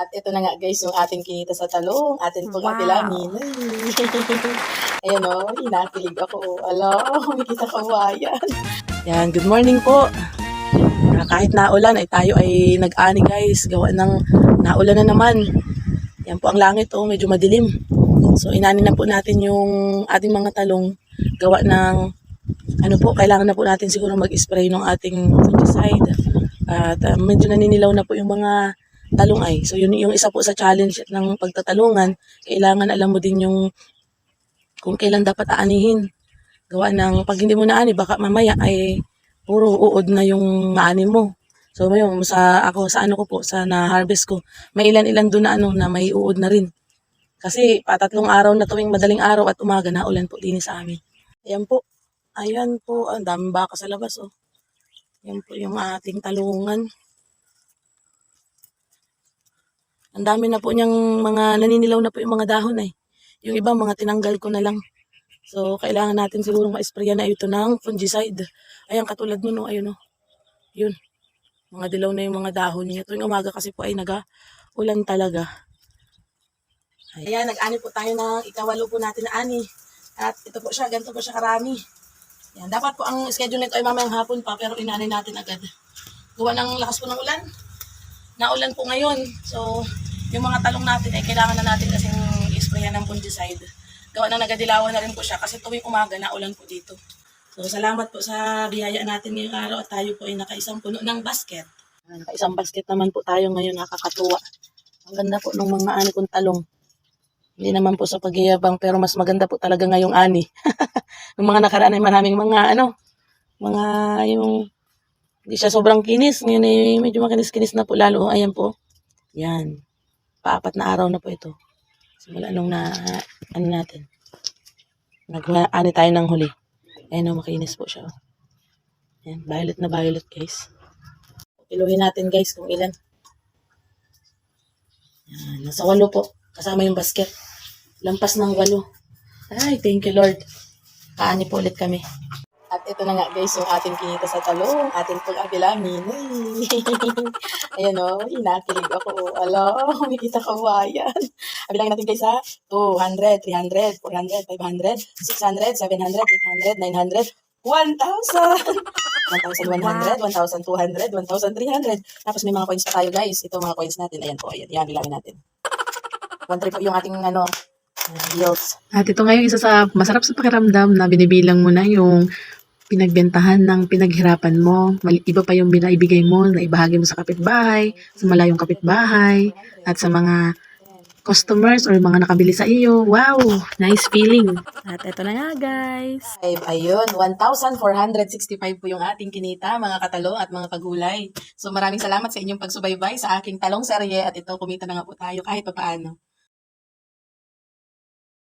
At ito na nga guys, yung ating kinita sa talong, atin pong abilangin. Ayan o, inakilig ako. Ala, may kita kawayan. Yan, good morning po. Kahit naulan ay tayo ay nag-ani guys. Gawa ng naulan na naman. Yan po ang langit medyo madilim. So inani na po natin yung ating mga talong. Gawa ng kailangan na po natin siguro mag-spray ng ating fungicide. At medyo naninilaw na po yung mga talong ay. So yun yung isa po sa challenge ng pagtatalungan. Kailangan alam mo din yung kung kailan dapat aanihin. Gawa ng pag hindi mo naani, baka mamaya ay puro uod na yung maani mo. So ngayon, sa ano ko po, sa na-harvest ko, may ilan-ilan doon na na may uod na rin. Kasi patatlong araw na tuwing madaling araw at umaga na ulan po din sa amin. Ayan po. Ayan po, ang daming baka sa labas Ayan po yung ating talungan. Ang dami na po niyang mga naninilaw na po yung mga dahon ay. Yung iba mga tinanggal ko na lang. So kailangan natin siguro ma-sprayan na ito ng fungicide. Ayan katulad nun ayun Yun. Mga dilaw na yung mga dahon niya. Tuwing umaga kasi po ay ulan talaga. Ayan, nag-ani po tayo ng ikawalo po natin na ani. At ito po siya, ganito po siya karami. Yan, dapat po ang schedule nito ay mamayang hapon pa, pero inani natin agad. Gawa ng lakas po ng ulan. Naulan po ngayon. So, yung mga talong natin ay kailangan na natin kasing isprayan ng fungicide. Gawa ng nagadilawan na rin po siya kasi tuwing umaga naulan po dito. So, salamat po sa biyaya natin ngayong araw at tayo po ay nakaisang puno ng basket. Nakaisang basket naman po tayo ngayon, nakakatuwa. Ang ganda po ng mga ani kong talong. Hindi naman po sa pagyayabang pero mas maganda po talaga ngayong ani. Yung mga nakaraan ay maraming mga mga yung hindi siya sobrang kinis. Ngayon ay medyo makinis-kinis na po lalo. Ayan po. Yan. Paapat na araw na po ito. Simula nung natin. Nag-ani tayo ng huli. Ayan makinis po siya. Ayan, violet na violet guys. Iluhin natin guys kung ilan. Yan, nasa 8 po. Kasama yung basket. Lampas ng 8. Ay, thank you Lord. Kaani po ulit kami. At ito na nga guys, yung ating kinita sa talong, ating pag-abilangin. Ayan inakilig ako. Ala, may kita kawayan. Abilangin natin guys 200, 300, 400, 500, 600, 700, 800, 900, 1,000. 1,100, 1,200, 1,300. Tapos may mga coins pa tayo guys. Ito mga coins natin. Ayan po, ayan. Ayan, bilangin natin. 1,300 po yung ating bills. At ito ngayon isa sa masarap sa pakiramdam na binibilang mo na yung pinagbentahan ng pinaghirapan mo. Iba pa yung binaibigay mo na ibahagi mo sa kapitbahay, sa malayong kapitbahay, at sa mga customers or mga nakabili sa iyo. Wow! Nice feeling. At ito na nga guys. Ayun, 1,465 po yung ating kinita, mga katalo at mga kagulay. So maraming salamat sa inyong pagsubaybay sa aking talong serye at ito kumita na nga po tayo kahit papaano.